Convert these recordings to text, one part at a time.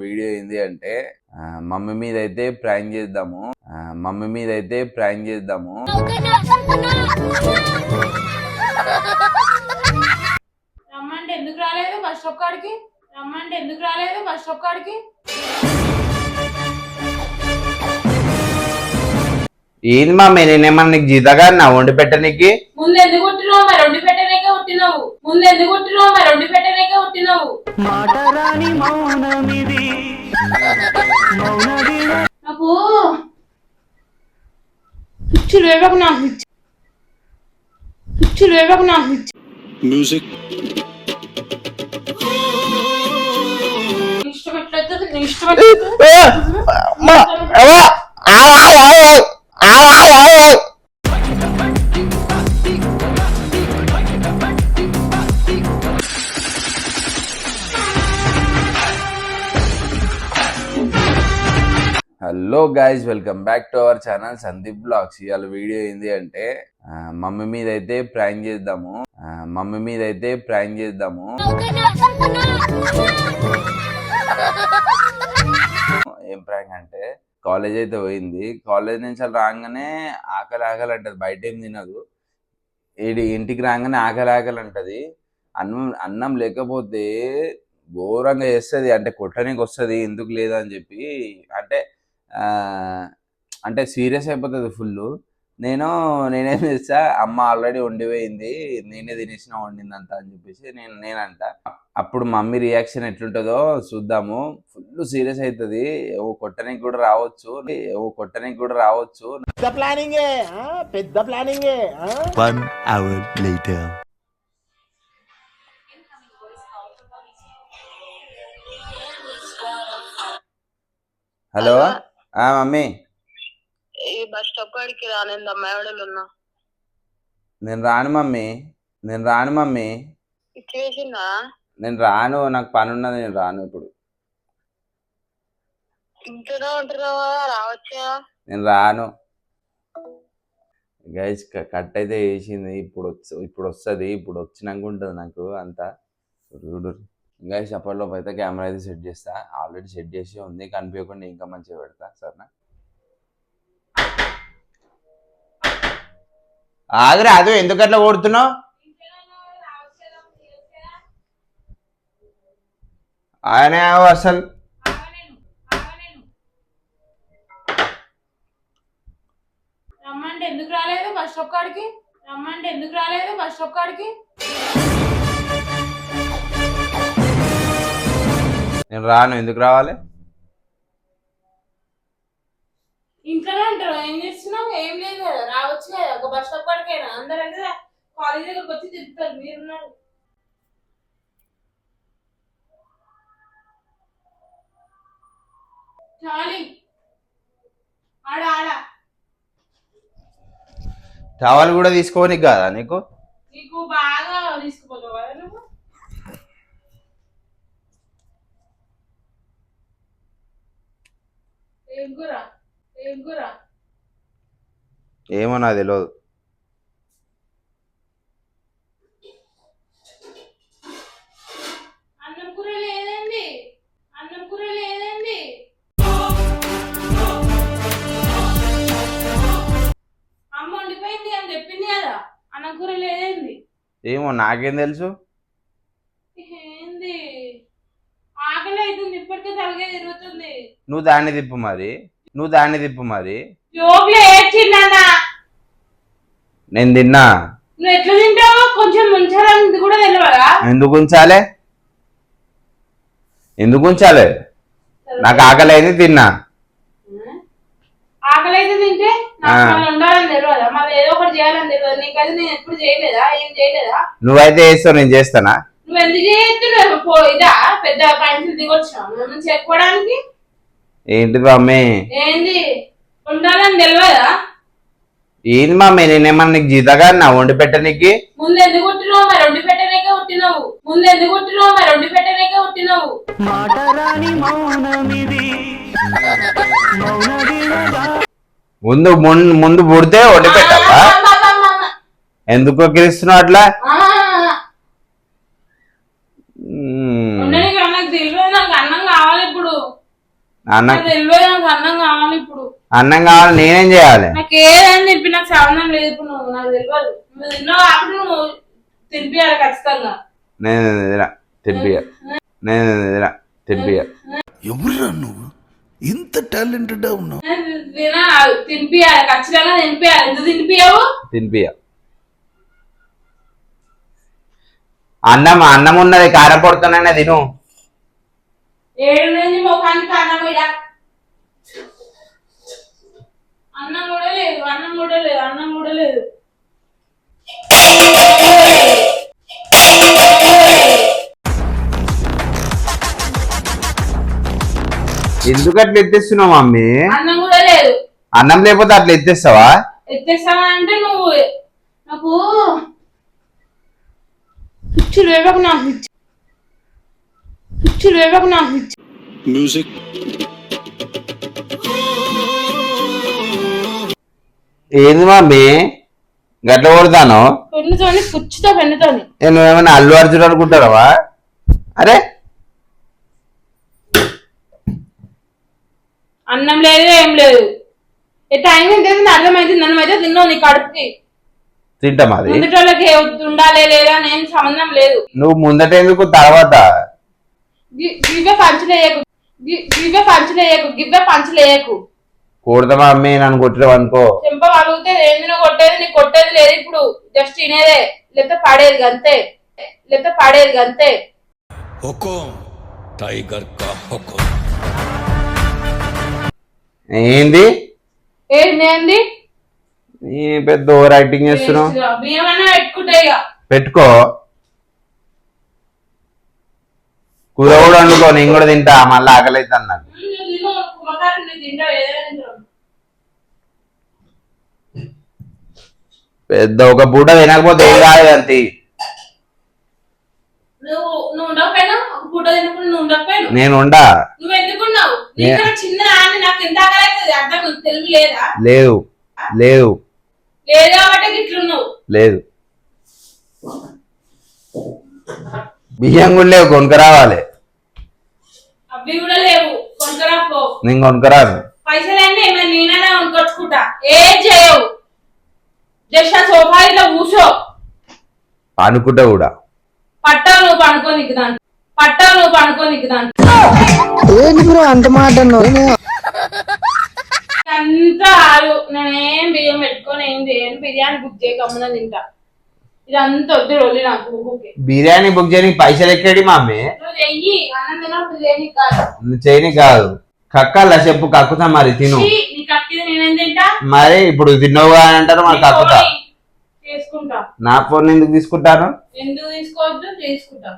Video ఏంది అంటే mummy మీద అయితే ప్రాంక్ చేద్దాము. రమ్మంటే ఎందుకు రాలేదు బస్ స్టాప్ కాడికి? ఏంది మమ్మీ, నేనేమన్నా నీకు జీతగా నా వండి పెట్టనీకి? ముందు ఎందుకు కొట్టినావు? మరి వండి పెట్టనేకే కొట్టినావు. నాకు పిచ్చి లేవకు, నాకు music hello guys, welcome back to our channel Sandeep blogs. ఇవాళ వీడియో ఏంది అంటే మమ్మీ మీద అయితే ప్రాంక్ చేద్దాము. ఏం ప్రాంక్ అంటే, కాలేజ్ అయితే పోయింది. కాలేజ్ నుంచి అలా రాగానే ఆకలి అంటది. బయట ఏం తినదు. ఇంటికి రాగానే ఆకలి అంటది. అన్నం లేకపోతే ఘోరంగా చేస్తుంది. అంటే కొట్టడానికి వస్తుంది, ఎందుకు లేదని చెప్పి అంటే సీరియస్ అయిపోతుంది ఫుల్. నేనేం చేస్తా, అమ్మ ఆల్రెడీ వండిపోయింది, నేనే తినేసిన వండిందంతా అని చెప్పేసి నేనంట. అప్పుడు మమ్మీ రియాక్షన్ ఎట్లుంటుందో చూద్దాము. ఫుల్ సీరియస్ అవుతుంది. కొట్టడానికి కూడా రావచ్చు. పెద్ద ప్లానింగే. 1 hour later. Hello mummy, bus stop కాడికి రానేంది అమ్మాయిలు ఉన్నా. నేను రాను మమ్మీ. ఇచ్చేసిందా? నేను రాను, నాకు పని ఉన్నది, నేను రాను. ఇప్పుడు ఇంట్లోనే ఉంటున్నావా? రావచ్చా? నేను రాను. గైస్, కట్ అయితే వేసింది. ఇప్పుడు వస్తుంది. ఇప్పుడు వచ్చినాక ఉంటుంది నాకు అంతా. గైస్, అప్పటిలోపు అయితే కెమెరా అయితే సెట్ చేస్తా. ఆల్రెడీ సెట్ చేసి ఉంది, కనిపించకుండా ఇంకా మంచిగా పెడతా. సరేనా? ఆగురా, అది ఎందుకు అట్లా కొడుతున్నావు? ఆయన అసలు రమ్మంటే ఎందుకు రాలేదు బస్ స్టాప్ కాడికి? నేను రాను. ఎందుకు రావాలి? ఇంట్లోనే ఉంటారు. ఏం చేస్తున్నావు? ఏం లేదు కదా, రావచ్చు కదా. ఒక బస్ స్టాప్ కాడికైనా అందరూ కదా కాలేజ్ దగ్గరకు వచ్చి తిప్పుతారు. మీరున్నారు చాలి. ఆడ టవల్ కూడా తీసుకోనికి కాదా నీకు బాగా తీసుకుపోతావు కదా నువ్వు. ఏం కూర? ఏమో నాకు తెలియదు. అన్నం కూర లేదండి. అమ్మ వండిపోయింది అని చెప్పింది కదా, అన్నం కూర లేదండి. ఏమో నాకేం తెలుసు. ఏంది ఆకలి అవుతుంది, ఇప్పటికే తలగే తిరుగుతుంది. నువ్వు దాన్ని తిప్పు మరి. జోకులు ఏడ్చిందన్నా. నేను తిన్నా. నువ్వు ఎట్లా తింటావో కొంచెం ఉంచాలని కూడా తెలియదా? ఎందుకు ఉంచాలి? నాకు ఆకలి అయితే తిన్నా. ఆకలి అయితే తింటే నాకు ఉండాలని తెలియదా? మళ్ళీ ఏదో ఒకటి చేయాలని తెలియదు నీకైతే. నేను ఎప్పుడు చేయలేదా? ఏం చేయలేదా? నువ్వైతే చేస్తావు, నేను చేస్తానా? నువ్వు ఎందుకు చేస్తున్నావు? ఇదా పెద్ద పైసలు దిగొచ్చావు చెప్పుకోవడానికి? ఏంటి మమ్మీ? ఏంది ఉండాలని తెలియదా? ఏంది మమ్మీ, నేనేమన్నా నీకు జీతగా నా వండి పెట్టనీకి? ముందు ఎందుకు కొట్టినావు? మరి వండి పెట్టనేకే కొట్టినావు. ముందు పుడితే వండి పెట్టావా? ఎందుకు కిరిస్తున్నావు అట్లా? నాకు తెలియదు, నాకు అన్నం కావాలి ఇప్పుడు. అన్నం నాకు తెలియదు, నాకు అన్నం కావాలి ఇప్పుడు. అన్నం కావాలి, నేనేం చేయాలి? నాకు ఏదని తినిపి, నాకు సంబంధం లేదు ఇప్పుడు. నువ్వు నాకు తెలియదు, నువ్వు తిన్నావు కాబట్టి నువ్వు తినిపియాలి ఖచ్చితంగా. నేను తినిపియ ఎవరురా నువ్వు ఇంత టాలెంటెడ్ ఉన్నావు? తినిపియాలి ఖచ్చితంగా, తినిపియాలి. ఎందుకు తినిపియావు? తినిపియ. అన్నం ఉన్నది, కారం పొడుతున్నానే తిను. ఏడు నుంచి ముఖానికి అన్నం ఇడ. అన్నం కూడా లేదు, అన్నం కూడా లేదు, అన్నం కూడా లేదు. ఎందుకు అట్లా ఎత్తేస్తున్నావు మమ్మీ? అన్నం కూడా లేదు. అన్నం లేకపోతే అట్లా ఎత్తేస్తావా? ఎత్తేస్తావా అంటే నువ్వు నాకు పిచ్చి లేవకు, నాకు పిచ్చి లేవకు, నాకు మ్యూజిక్ ఏంది మమ్మీ గట్ల కొడతాను? పెన్నుతోని పుచ్చితో పెన్నుతోని. నువ్వేమైనా అల్లు అర్జున్ అనుకుంటావా? అరే అన్నం లేదు, ఏం లేదు. టైం ఎంత అర్థమైంది. నన్ను అయితే తిన్నావు, నీ కడుపుకి. తింటాం అది. ముందటోళ్ళకి ఉండాలి లేదా నేను సంబంధం లేదు. నువ్వు ముందట ఎందుకు తర్వాత? గివ్వే పంచులేయకు, గివ్వే పంచులేయకు, గివ్వే పంచులేయకు. కొడతామా అమ్మే, నన్ను కొట్టినావు అనుకో. చెంప వలుగుతే ఏంది నువ్వు కొట్టేది? నీకు కొట్టేది లేదు ఇప్పుడు. జస్ట్ తినేదే, లేకపోతే పడేది అంతే, లేకపోతే పడేది అంతే. హుకుం టైగర్ కా హుకుం. ఏంది ఏంది ఈ పెద్ద ఓవర్ యాక్టింగ్ చేస్తున్నావు? బియ్యమన్నా పెట్టుకుంటే ఇక పెట్టుకో, కూర కూడా వండుకో, నేను కూడా తింటా. మళ్ళీ ఆకలి అయితే అన్నాను. పెద్ద ఒక పూట తినకపోతే ఏం కాదు అంతే. నువ్వు ఉండకపోయినా ఒక పూట తినకుండా నువ్వు ఉండకపోయినా నేను ఉండా. నువ్వు ఎందుకున్నావు? చిన్న నాకు ఎంత ఆకలి అర్థం తెలివి లేదా? లేదు లేదు లేదు కాబట్టి ఇట్లున్నావు. లేదు, బియ్యం కూడా లేవు, కొనుక రావాలి. అవి కూడా లేవు, కొనుక్కరాపో. నేను కొనుకరాను. పైసలన్నీ నేనైనా కొనుక్కొచ్చుకుంటా. ఏం చేయవు, జస్ట్ ఆ సోఫా ఇట్లా కూర్చో. అనుకుంటా కూడా. పట్టావు నువ్వు పనుకోనికి దాంట్లో, పట్టావు నువ్వు పనుకోనికి దాంట్లో. అంత మాట అంతా ఆరు. నేనేం బియ్యం పెట్టుకొని ఏం చేయను. బిర్యానీ బుక్ చేయకమ్మన్నా తింటా. ఇదంతా వద్దు రోజు నాకు. బిర్యానీ బుక్ చేయడానికి పైసలు ఎక్కడి మమ్మీ? నువ్వు చెయ్యి, అన్నం తినప్పుడు చేయనికి కాదు. నువ్వు చేయని కాదు, కక్కాల చెప్పు, కక్కుతా మరి తిను. నీ కక్కిది నేనేం తింటా? మరి ఇప్పుడు తిన్నావుగా అని అంటారు, మరి కక్కుతా. చేసుకుంటా. నా ఫోన్ ఎందుకు తీసుకుంటాను? ఎందుకు తీసుకోవద్దు? చేసుకుంటా.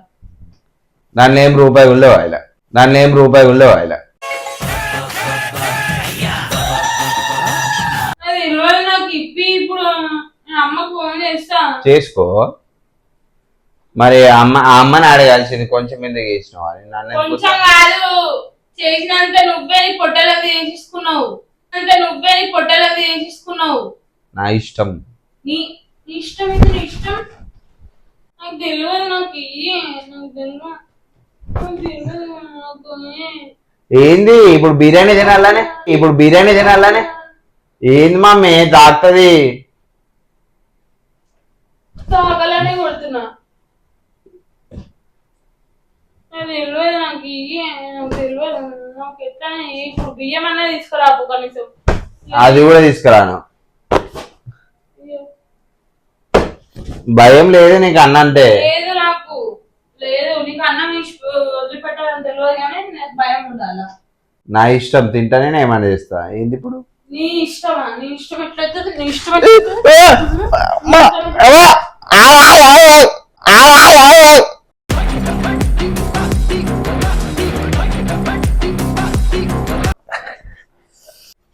దానిలో ఏం రూపాయి ఉండేవా ఇలా? దానిలో ఏం రూపాయి ఉండేవా ఇలా? అది ఇరవై నాకు ఇప్పి. ఇప్పుడు అమ్మకు ఫోన్ చేస్తా. చేసుకో మరి. అమ్మని అడగాల్సింది, కొంచెం ఎందుకు చేసినావు అని. నన్ను కొంచెం కాదు, చేసినంత నువ్వే నీ పొట్టలకు చేసేసుకున్నావు. నువ్వే నీ పొట్టలకు చేసేసుకున్నావు. నా ఇష్టం. నీ ఇష్టం, ఇది నీ ఇష్టం. నాకు తెలియదు, నాకు నాకు తెలియదు, నాకు తెలియదు, నాకు ఏంది ఇప్పుడు బిర్యానీ తినాలనే? ఇప్పుడు బిర్యానీ తినాలనే? ఏంది మమ్మీ తాగుతుంది? తాగాలనే కొడుతున్నా. నాకు తెలియదు, నాకు నాకు తెలియదు. నాకు ఎట్లా ఇప్పుడు బియ్యం అన్నా తీసుకురాపు కనీసం. అది కూడా తీసుకురాను. భయం లేదు నీకు అన్నంటే? లేదు నాకు లేదు. నీకు అన్నం వదిలిపెట్టాలని తెలియదు కానీ నాకు భయం ఉండాలా. నా ఇష్టం, తింటానే ఏమైనా చేస్తా. ఏంది ఇప్పుడు? నీ ఇష్టమా? నీ ఇష్టం ఎట్లయితే నీ ఇష్టం ఎట్లయితే.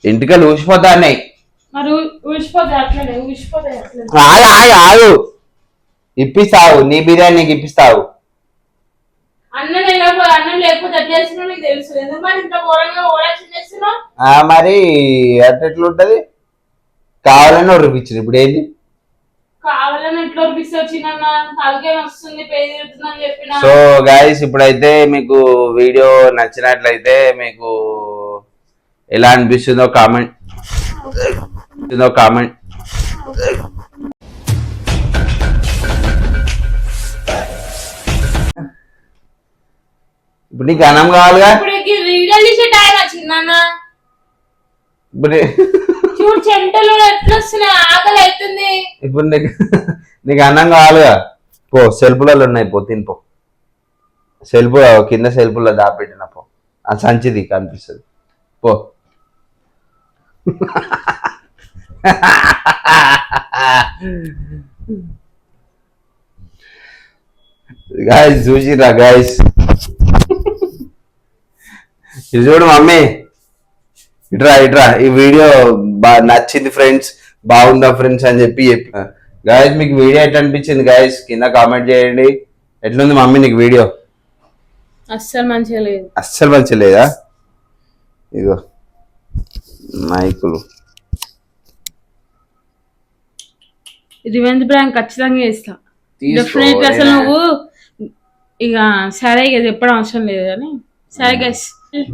ఇంటికలు ఊసిపోతా అన్నాయి. మరి ఊసిపోతే అట్లనే, ఊసిపోతే అట్లనే. ఆగు, ఇప్పిస్తావు. నీ బిర్యానీ నీకు ఇప్పిస్తావు. అన్నం లేకపోతే ఎట్లా చేస్తున్నావు నీకు తెలుసు. ఎందుకు మరి ఇంత ఘోరంగా ఓరాక్షన్ చేస్తున్నావు? మరి ఎట్లుంటది? కావాలని ఒరిపించింది. ఇప్పుడు ఏంది? కావాలని ఎట్లా ఒరిపిస్తే వచ్చిందన్న తలకే వస్తుంది, పేరు తిరుగుతుందని చెప్పిన. సో గైస్, ఇప్పుడైతే మీకు వీడియో నచ్చినట్లయితే మీకు ఎలా అనిపిస్తుందో కామెంట్ ఇప్పుడు నీకు అన్నం కావాలిగా. ఇప్పుడు వీడియో తీసే టైం వచ్చింది నాన్న. ఇప్పుడు చూడు చెంటలు ఎట్లా వస్తున్నాయి, ఆకలి అవుతుంది. ఇప్పుడు నీకు అన్నం కావాలిగా. పో సెల్ఫ్లలో ఉన్నాయి, పో తినిపో. సెల్ఫ్ కింద సెల్ఫ్లో దాపెట్టిన పో. ఆ సంచిది కనిపిస్తుంది, పో. గాయస్ చూసిరా గాయస్, ఇది చూడు మమ్మీ, ఇట్రా ఈ వీడియో నచ్చింది ఫ్రెండ్స్, బాగుందా ఫ్రెండ్స్ అని చెప్పి గాయస్. మీకు వీడియో ఎట్లా అనిపించింది గాయస్ కింద కామెంట్ చేయండి. ఎట్లుంది మమ్మీ నీకు వీడియో? అస్సలు మంచిగా లేదు. అస్సలు మంచిగా లేదా? ఇగో మైకులు. రివెంజ్ బ్రాండ్ ఖచ్చితంగా చేస్తా డెఫినెట్. అసలు నువ్వు ఇక సరే ఇక చెప్పడం అవసరం లేదు కానీ సరే గైస్.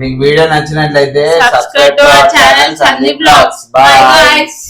మీకు వీడియో నచ్చినట్లయితే subscribe to our channel Sandeep vlogs. Bye guys.